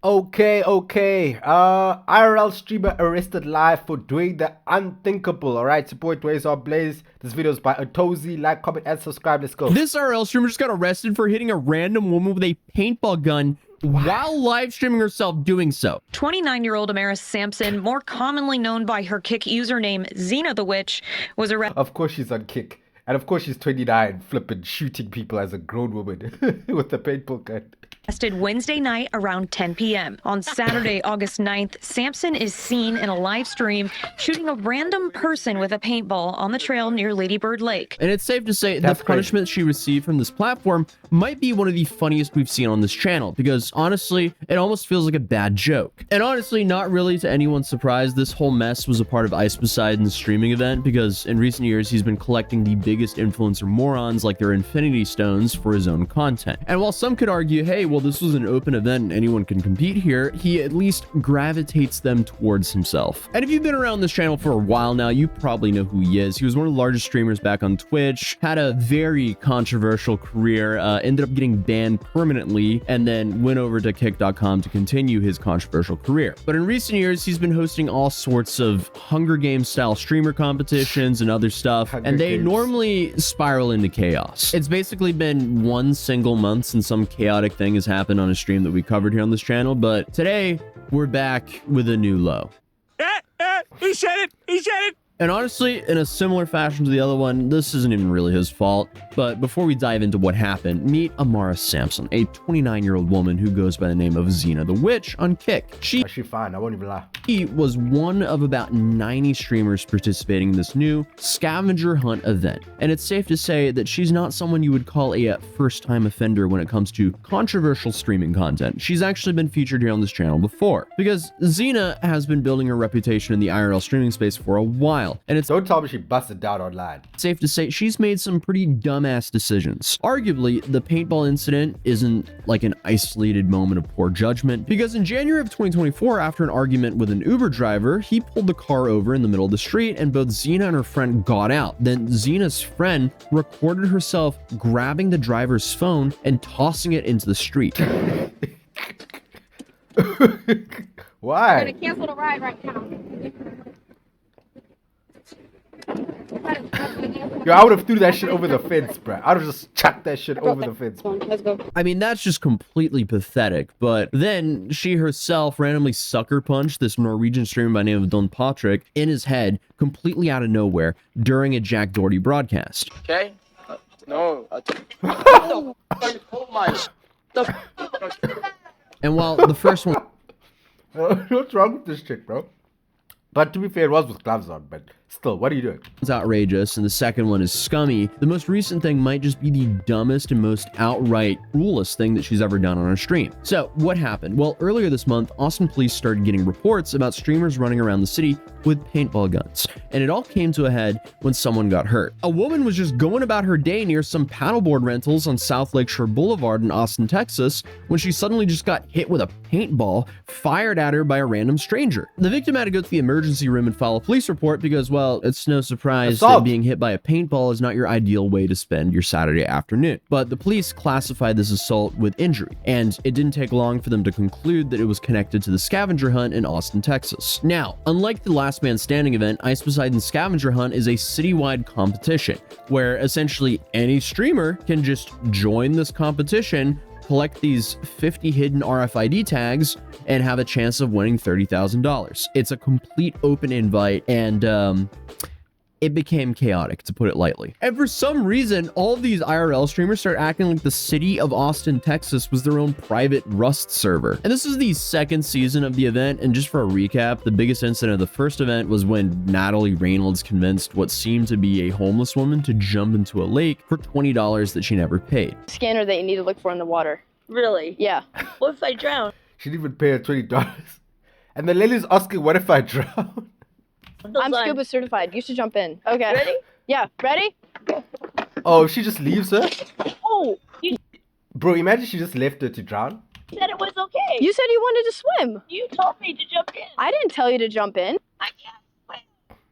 Okay. IRL streamer arrested live for doing the unthinkable. Alright, it's your boy Dwayne Blaze. This video is by Otozi. Like, comment, and subscribe. Let's go. This IRL streamer just got arrested for hitting a random woman with a paintball gun while live streaming herself doing so. 29-year-old Amaris Sampson, more commonly known by her Kick username Xena the Witch, was arrested. Of course she's on Kick. And of course she's 29, flipping shooting people as a grown woman with a paintball gun. Wednesday night around 10 p.m. On Saturday, August 9th, Sampson is seen in a live stream shooting a random person with a paintball on the trail near Lady Bird Lake. And it's safe to say the punishment she received from this platform might be one of the funniest we've seen on this channel, because honestly, it almost feels like a bad joke. And honestly, not really to anyone's surprise, this whole mess was a part of Ice Poseidon's streaming event, because in recent years, he's been collecting the biggest influencer morons like their Infinity Stones for his own content. And while some could argue, hey, well, this was an open event and anyone can compete here, he at least gravitates them towards himself. And if you've been around this channel for a while now, you probably know who he is. He was one of the largest streamers back on Twitch, had a very controversial career, ended up getting banned permanently, and then went over to kick.com to continue his controversial career. But in recent years, he's been hosting all sorts of Hunger Games style streamer competitions and other stuff, and they normally spiral into chaos. It's basically been one single month since some chaotic thing has happened on a stream that we covered here on this channel, but today we're back with a new low. He said it! And honestly, in a similar fashion to the other one, this isn't even really his fault. But before we dive into what happened, meet Amaris Sampson, a 29-year-old woman who goes by the name of Zena the Witch on Kick. She fine, I won't even lie. She was one of about 90 streamers participating in this new scavenger hunt event. And it's safe to say that she's not someone you would call a first-time offender when it comes to controversial streaming content. She's actually been featured here on this channel before, because Xena has been building her reputation in the IRL streaming space for a while. And don't tell me she busted down online. Safe to say she's made some pretty dumbass decisions. Arguably, the paintball incident isn't like an isolated moment of poor judgment, because in January of 2024, after an argument with an Uber driver, he pulled the car over in the middle of the street and both Xena and her friend got out. Then Xena's friend recorded herself grabbing the driver's phone and tossing it into the street. Why? We're gonna cancel the ride right now. Yo, I would have threw that shit over the fence, bro. I would have just chucked that shit over the fence. Let's go. I mean, that's just completely pathetic. But then she herself randomly sucker punched this Norwegian streamer by the name of Don Patrick in his head, completely out of nowhere, during a Jack Doherty broadcast. Okay? No. Oh my. And while the first one What's wrong with this chick, bro? But to be fair, it was with gloves on, but still, what are you doing? It's outrageous, and the second one is scummy. The most recent thing might just be the dumbest and most outright cruelest thing that she's ever done on her stream. So what happened? Well, earlier this month, Austin police started getting reports about streamers running around the city with paintball guns, and it all came to a head when someone got hurt. A woman was just going about her day near some paddleboard rentals on South Lakeshore Boulevard in Austin, Texas, when she suddenly just got hit with a paintball fired at her by a random stranger. The victim had to go to the emergency room and file a police report because, well, it's no surprise that being hit by a paintball is not your ideal way to spend your Saturday afternoon. But the police classified this assault with injury, and it didn't take long for them to conclude that it was connected to the scavenger hunt in Austin, Texas. Now, unlike the Last Man Standing event, Ice Poseidon's scavenger hunt is a citywide competition where essentially any streamer can just join this competition, collect these 50 hidden RFID tags, and have a chance of winning $30,000. It's a complete open invite, and it became chaotic, to put it lightly. And for some reason, all of these IRL streamers start acting like the city of Austin, Texas was their own private Rust server. And this is the second season of the event, and just for a recap, the biggest incident of the first event was when Natalie Reynolds convinced what seemed to be a homeless woman to jump into a lake for $20 that she never paid. Scanner that you need to look for in the water. Really? Yeah. What if I drown? She didn't even pay her $20. And the lady's asking, what if I drown? I'm scuba certified. You should jump in. Okay. Ready? Yeah. Ready? Oh, if she just leaves her? Oh, you Bro, imagine she just left her to drown. said it was okay. You said you wanted to swim. You told me to jump in. I didn't tell you to jump in. I can't swim.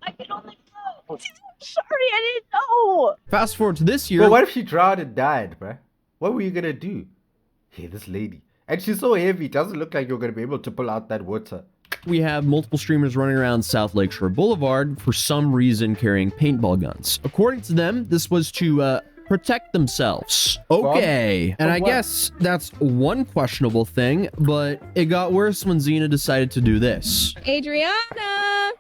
I can only float. Sorry, I didn't know. Fast forward to this year. But what if she drowned and died, bro? What were you gonna do? Hey, this lady. And she's so heavy, it doesn't look like you're going to be able to pull out that water. We have multiple streamers running around South Lakeshore Boulevard for some reason carrying paintball guns. According to them, this was to protect themselves. Okay, and I guess that's one questionable thing, but it got worse when Xena decided to do this. Adriana!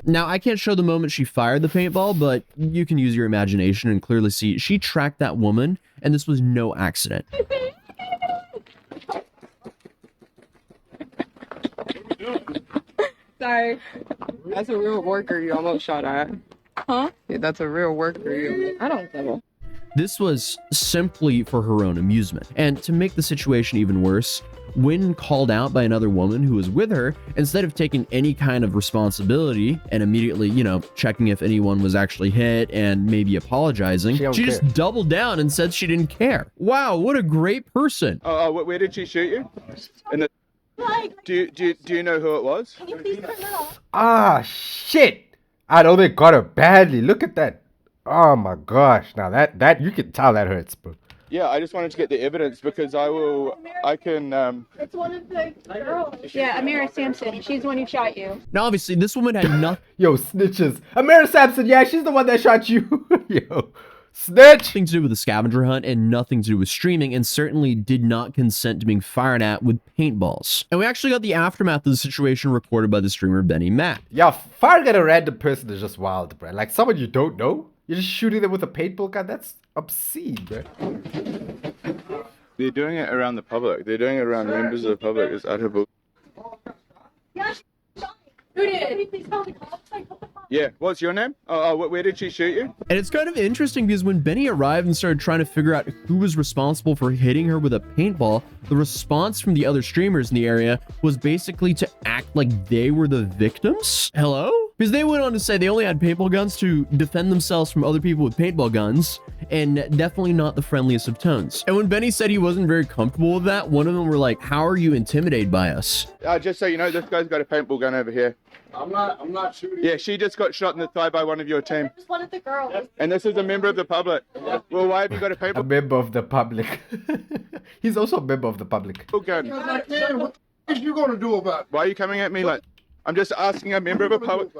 Now, I can't show the moment she fired the paintball, but you can use your imagination and clearly see she tracked that woman, and this was no accident. Sorry. That's a real worker you almost shot at. Huh? Yeah, that's a real worker you... I don't know. This was simply for her own amusement. And to make the situation even worse, when called out by another woman who was with her, instead of taking any kind of responsibility and immediately, you know, checking if anyone was actually hit and maybe apologizing, she just doubled down and said she didn't care. Wow, what a great person. Where did she shoot you? In the... Do you know who it was? Can you please turn it off? Ah, shit. I know they got her badly. Look at that. Oh my gosh. Now that you can tell that hurts, bro. Yeah, I just wanted to get the evidence because I can. It's one of the girls. Yeah, Amira Sampson. She's the one who shot you. Now, obviously, this woman had nothing Yo, snitches. Amira Sampson, yeah, she's the one that shot you. Yo, snitch. to do with the scavenger hunt and nothing to do with streaming, and certainly did not consent to being fired at with paintballs. And we actually got the aftermath of the situation recorded by the streamer Benny Matt. Yeah, firing at a random person is just wild, bro. Like someone you don't know, you're just shooting them with a paintball gun. That's obscene, bro. They're doing it around the public. They're doing it around members of the public. It's utter bull. Who did? Can you please call the cops? Like, what the fuck? Yeah. What's your name? Where did she shoot you? And it's kind of interesting because when Benny arrived and started trying to figure out who was responsible for hitting her with a paintball, the response from the other streamers in the area was basically to act like they were the victims. Hello? Because they went on to say they only had paintball guns to defend themselves from other people with paintball guns, and definitely not the friendliest of tones. And when Benny said he wasn't very comfortable with that, one of them were like, "How are you intimidated by us?" Just so you know, this guy's got a paintball gun over here. I'm not shooting. Yeah, she just got shot in the thigh by one of your team. Just one of the girls. And this is a member of the public. Well, why have you got a A paintball member of the public. He's also a member of the public. gun? What the f you gonna do about it? Why are you coming at me like... I'm just asking a member of the public.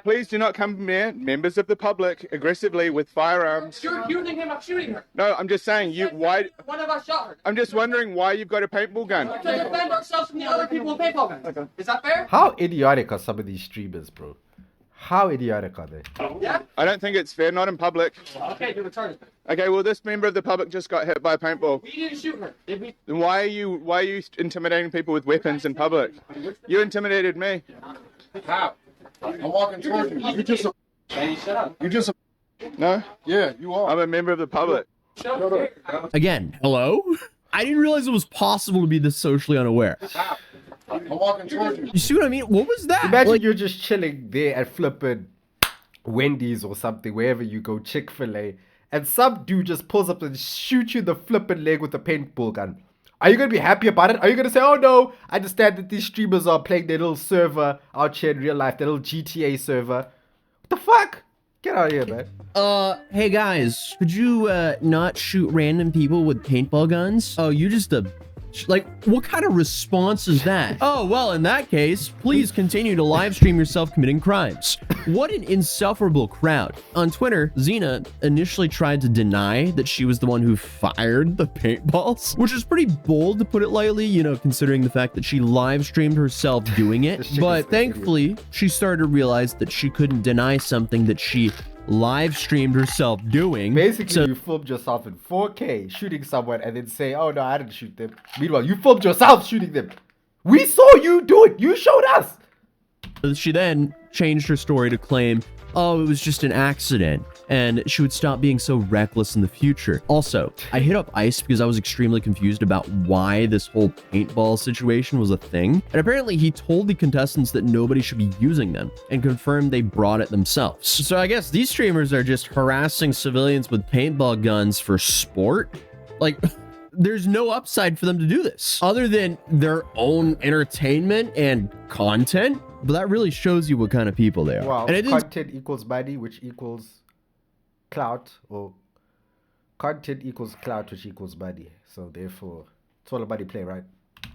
Please do not come near members of the public aggressively with firearms. You're accusing him of shooting her. No, I'm just saying why. One of us shot her. I'm just wondering why you've got a paintball gun. To defend ourselves from the other people with paintball guns. Okay. Is that fair? How idiotic are some of these streamers, bro? How idiotic are they? Yeah. I don't think it's fair, not in public. Okay, you're retarded. Okay, well, this member of the public just got hit by a paintball. We didn't shoot her. Did we? Then why are you intimidating people with weapons in public? You intimidated me. How? I'm walking towards you. You just a... Hey, shut up. You just a... No, Yeah, you are. I'm a member of the public. Shut up. Again, hello? I didn't realize it was possible to be this socially unaware. I'm walking towards you. You see what I mean? What was that? Imagine Like, you're just chilling there at flipping Wendy's or something, wherever you go, Chick-fil-A, and some dude just pulls up and shoots you in the flipping leg with a paintball gun. Are you going to be happy about it? Are you going to say, oh no, I understand that these streamers are playing their little server out here in real life, their little GTA server. What the fuck? Get out of here, man. hey guys, could you, not shoot random people with paintball guns? Oh, you just like, what kind of response is that? Oh, well, in that case, please continue to live stream yourself committing crimes. What an insufferable crowd. On Twitter, Xena initially tried to deny that she was the one who fired the paintballs, which is pretty bold to put it lightly, you know, considering the fact that she live streamed herself doing it. But thankfully, she started to realize that she couldn't deny something that she live streamed herself doing. Basically, you filmed yourself in 4K shooting someone and then say, oh no, I didn't shoot them. Meanwhile, you filmed yourself shooting them. We saw you do it. You showed us. She then changed her story to claim, oh, it was just an accident, and she would stop being so reckless in the future. Also, I hit up Ice because I was extremely confused about why this whole paintball situation was a thing, and apparently he told the contestants that nobody should be using them, and confirmed they brought it themselves. So I guess these streamers are just harassing civilians with paintball guns for sport? Like, there's no upside for them to do this, other than their own entertainment and content. But that really shows you what kind of people they are. Wow, and it is content equals money, which equals clout, or content equals clout, which equals money. So therefore, It's all about the play, right?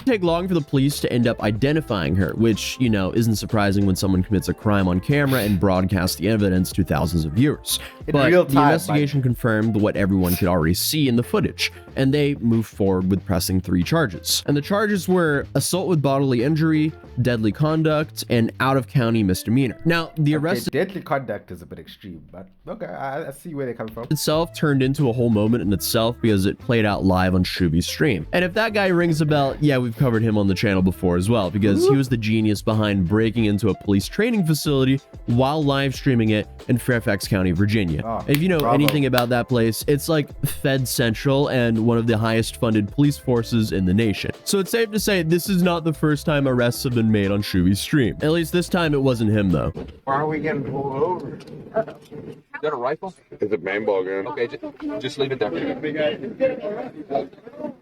Take long for the police to end up identifying her, which, you know, isn't surprising when someone commits a crime on camera and broadcasts the evidence to thousands of viewers. But real the time, investigation confirmed what everyone could already see in the footage, and they moved forward with pressing 3 charges. And the charges were assault with bodily injury, deadly conduct, and out-of-county misdemeanor. Now, the arrest deadly conduct is a bit extreme, but okay, I see where they come from. itself turned into a whole moment in itself because it played out live on Shoovy's stream. And if that guy rings a bell, yeah, we've covered him on the channel before as well, because he was the genius behind breaking into a police training facility while live streaming it in Fairfax County, Virginia. If you know anything about that place, it's like Fed Central and one of the highest funded police forces in the nation. So it's safe to say this is not the first time arrests have been made on Shoovy's stream. At least this time it wasn't him though. Why are we getting pulled over? Is that a rifle? It's a paintball gun. Okay, just leave it there.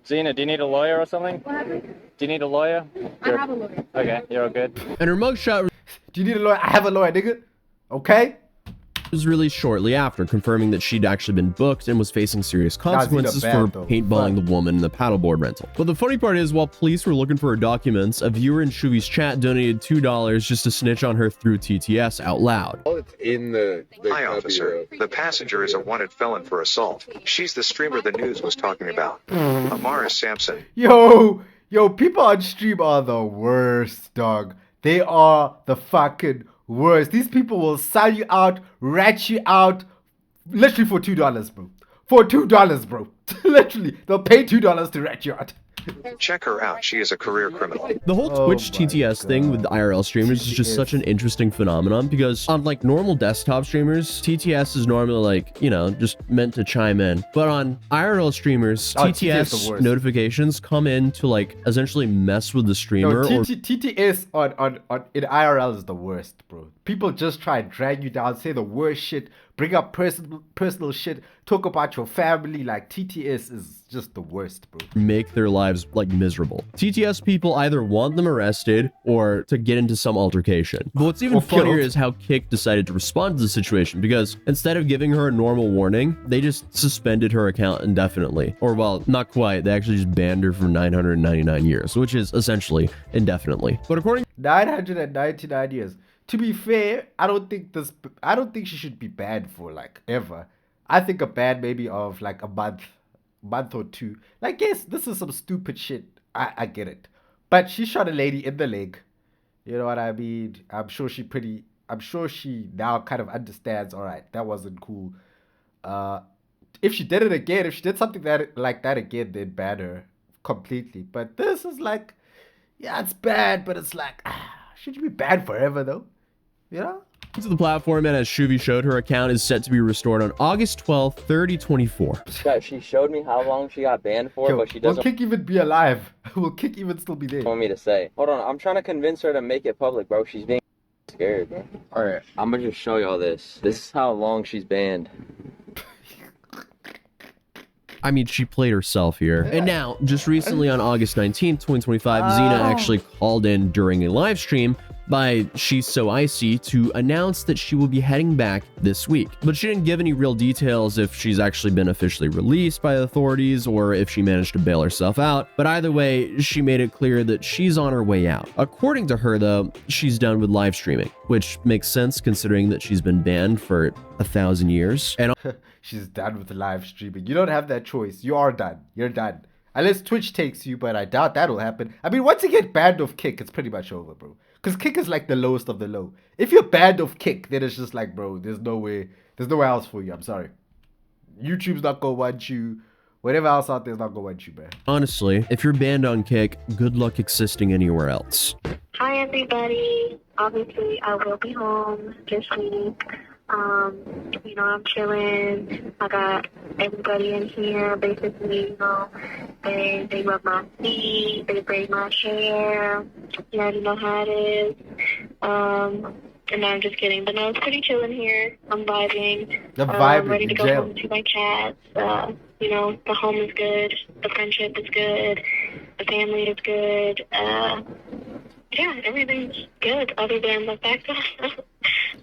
Xena, do you need a lawyer or something? Do you need a lawyer? I have a lawyer. Okay, you're all good. And her mugshot Do you need a lawyer? I have a lawyer, nigga. Okay? was released shortly after, confirming that she'd actually been booked and was facing serious consequences for paintballing the woman in the paddleboard rental. But the funny part is, while police were looking for her documents, a viewer in Shoovy's chat donated $2 just to snitch on her through TTS out loud. It's in the Hi, officer. The passenger is a wanted felon for assault. She's the streamer the news was talking about. Amara Sampson. Yo, people on stream are the worst, dog. They are the fucking worst. These people will sell you out, rat you out, literally for $2, bro. For $2, bro. Literally, they'll pay $2 to rat you out. Check her out. She is a career criminal. The whole Twitch TTS thing with the IRL streamers is just such an interesting phenomenon, because on like normal desktop streamers, TTS is normally like, you know, just meant to chime in. But on IRL streamers, TTS notifications come in to like essentially mess with the streamer. TTS on in IRL is the worst, bro. People just try and drag you down, say the worst shit, bring up personal shit, talk about your family. Like, TTS is just the worst, bro. Make their lives like miserable. TTS people either want them arrested or to get into some altercation. But what's even funnier is how Kick decided to respond to the situation, because instead of giving her a normal warning, they just suspended her account indefinitely. Or, well, not quite. They actually just banned her for 999 years, which is essentially indefinitely. But according 999 years. To be fair, I don't think she should be banned for like ever. I think a ban maybe of like a month or two. Like, yes, this is some stupid shit. I get it. But she shot a lady in the leg. You know what I mean? I'm sure she now kind of understands, all right, that wasn't cool. If she did it again, if she did something like that again, they'd ban her completely. But this is like, yeah, it's bad, but it's like, should you be banned forever though? You know? to the platform, and as Shoovy showed, her account is set to be restored on August 12th, 2024. She showed me how long she got banned for, but she doesn't. Will Kick even be alive? Will Kick even still be there? Want me to say? Hold on, I'm trying to convince her to make it public, bro. She's being scared, bro. Alright, I'm gonna just show y'all this. This is how long she's banned. I mean, she played herself here. And now, just recently on August 19th, 2025, Xena actually called in during a live stream by She's So Icy to announce that she will be heading back this week. But she didn't give any real details if she's actually been officially released by the authorities or if she managed to bail herself out. But either way, she made it clear that she's on her way out. According to her, though, she's done with live streaming, which makes sense considering that she's been banned for 1,000 years. And she's done with the live streaming. You don't have that choice. You are done. You're done. Unless Twitch takes you, but I doubt that'll happen. I mean, once you get banned of Kick, it's pretty much over, bro. Because Kick is like the lowest of the low. If you're banned of Kick, then it's just like, bro, there's no way. There's nowhere else for you. I'm sorry. YouTube's not gonna want you. Whatever else out there's not gonna want you, man. Honestly, if you're banned on Kick, good luck existing anywhere else. Hi, everybody. Obviously, I will be home this week. You know, I'm chilling. I got everybody in here. Basically, you know, they rub my feet, they braid my hair. You already know how it is. And I'm just kidding. But no, it's pretty chill in here. I'm vibing. I'm ready to go home to my cats. You know, the home is good. The friendship is good. The family is good. Yeah, everything's good other than the fact that...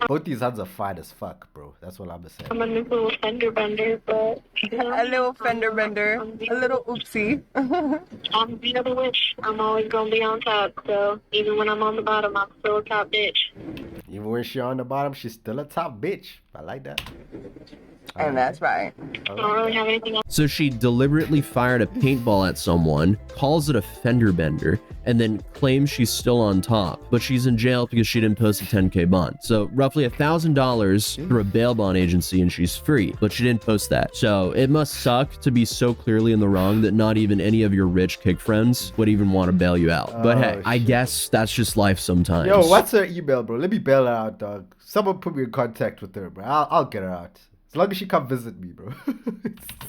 Both these hands are fine as fuck, bro. That's That's what I'm gonna say. I'm a new little fender bender, but A little fender bender. A little oopsie. I'm Zena the Witch. I'm always gonna be on top, so even when I'm on the bottom, I'm still a top bitch. Even when she's on the bottom, she's still a top bitch. I like that. And that's right. I don't really have anything else. So she deliberately fired a paintball at someone, calls it a fender bender, and then claims she's still on top, but she's in jail because she didn't post a 10K bond. So roughly $1,000 through a bail bond agency and she's free, but she didn't post that. So it must suck to be so clearly in the wrong that not even any of your rich kick friends would even want to bail you out. But hey, I guess that's just life sometimes. Yo, what's her email, bro? Let me bail her out, dog. Someone put me in contact with her, bro. I'll get her out. As long as she come visit me, bro.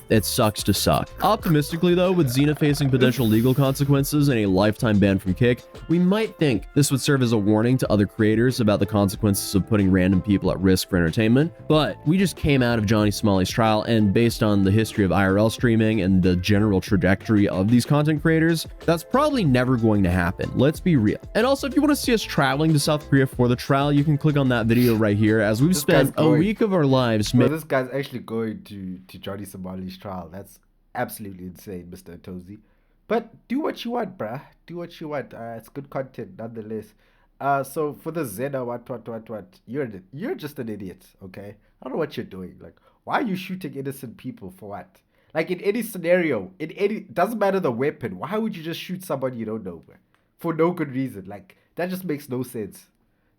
It sucks to suck. Optimistically though, with Xena facing potential legal consequences and a lifetime ban from Kick, we might think this would serve as a warning to other creators about the consequences of putting random people at risk for entertainment. But we just came out of Johnny Smalley's trial, and based on the history of IRL streaming and the general trajectory of these content creators, that's probably never going to happen. Let's be real. And also, if you want to see us traveling to South Korea for the trial, you can click on that video right here, as we've spent a week of our lives making. This guy's actually going to Johnny Smalley's trial. That's absolutely insane, Mr. Tozy. But do what you want, bruh. Do what you want. It's good content nonetheless. So for the Xena, what? You're just an idiot, okay? I don't know what you're doing. Like, why are you shooting innocent people for what? Like, in any scenario, doesn't matter the weapon. Why would you just shoot somebody you don't know, bruh? For no good reason. Like, that just makes no sense.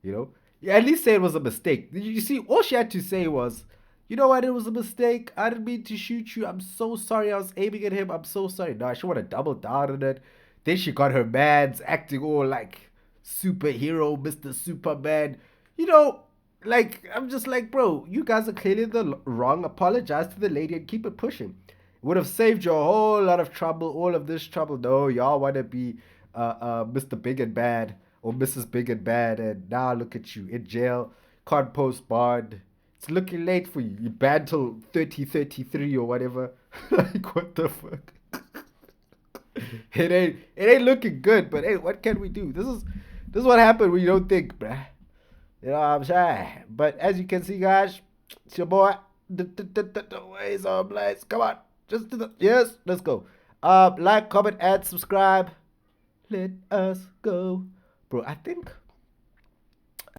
You know? Yeah, at least say it was a mistake. You see, all she had to say was, you know what, it was a mistake. I didn't mean to shoot you. I'm so sorry. I was aiming at him. I'm so sorry. No, she would have doubled down on it. Then she got her mans acting all like superhero, Mr. Superman. You know, like, I'm just like, bro, you guys are clearly the wrong. Apologize to the lady and keep it pushing. It would have saved you a whole lot of trouble, all of this trouble. No, y'all want to be Mr. Big and Bad or Mrs. Big and Bad. And now look at you in jail. Can't post bond. It's looking late for you. You banned till 3033 or whatever. Like, what the fuck? It ain't looking good, but hey, what can we do? This is what happened when you don't think, bruh. You know what I'm saying? But as you can see, guys, it's your boy. The ways on place. Come on. Just do the yes, let's go. Like, comment, and subscribe. Let us go. Bro, I think